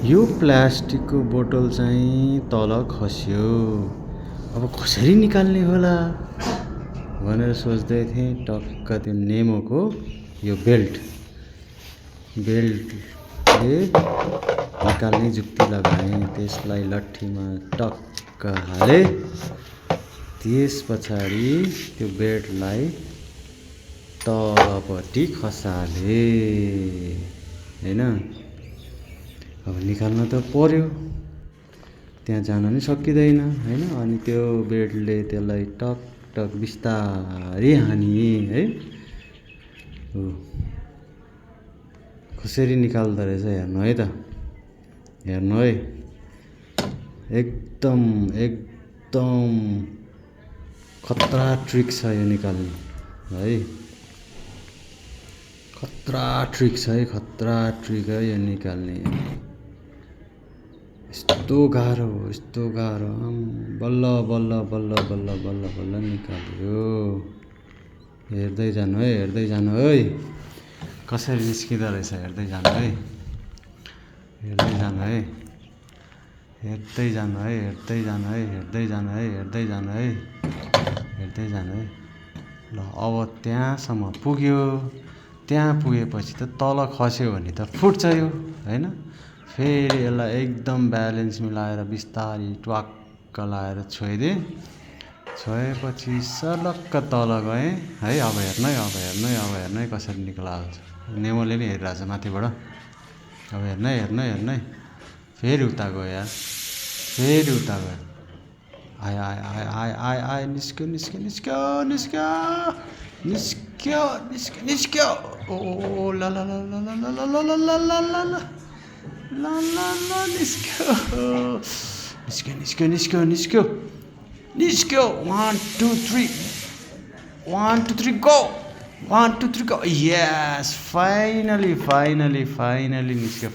यो प्लास्टिकको बोतल चाहिँ तल खस्यो। अब कसरी निकाल्ने होला भनेर सोच्दै थिएँ। टक्क त्यो नेमोको यो बेल्टले निकाल्ने जुक्ति लगाएँ। त्यसलाई लट्ठीमा टक्क हाले। त्यस पछाडि त्यो बेल्टलाई तलपट्टि खसाले हैन। अब निकाल्न त पर्यो, त्यहाँ जान नि सकिँदैन हैन। अनि त्यो बेल्टले त्यसलाई टक टक बिस्तारै हानिए है। हो कसरी निकाल्दो रहेछ हेर्नु है त, हेर्नु है। एकदम खतरा ट्रिक छ यो निकाल्ने है। खतरा ट्रिक छ है, खतरा ट्रिक है यो निकाल्ने। यस्तो गाह्रो बल्ल बल्ल बल्ल बल्ल बल्ल बल्ल निकाल्यो। हेर्दै जानु है कसरी निस्किँदो रहेछ। हेर्दै जानु है ल अब त्यहाँसम्म पुग्यो। त्यहाँ पुगेपछि त तल खस्यो भने त फुट्छ यो हैन। फेरि यसलाई एकदम ब्यालेन्स मिलाएर बिस्तारी ट्वाक्क लाएर छोइदिएँ। छोएपछि सलक्क तल गएँ है। अब हेर्नु है कसरी निकाल्छ। नेमोले नि हेरिरहेछ माथिबाट। अब हेर्नु है। फेरि उता गयो यार, फेरि उता गयो। आयो निस्क्यो। ओ ला निस्क्यो। 1 2 3 go. 1 2 3 go. Yes, finally निस्क्यो।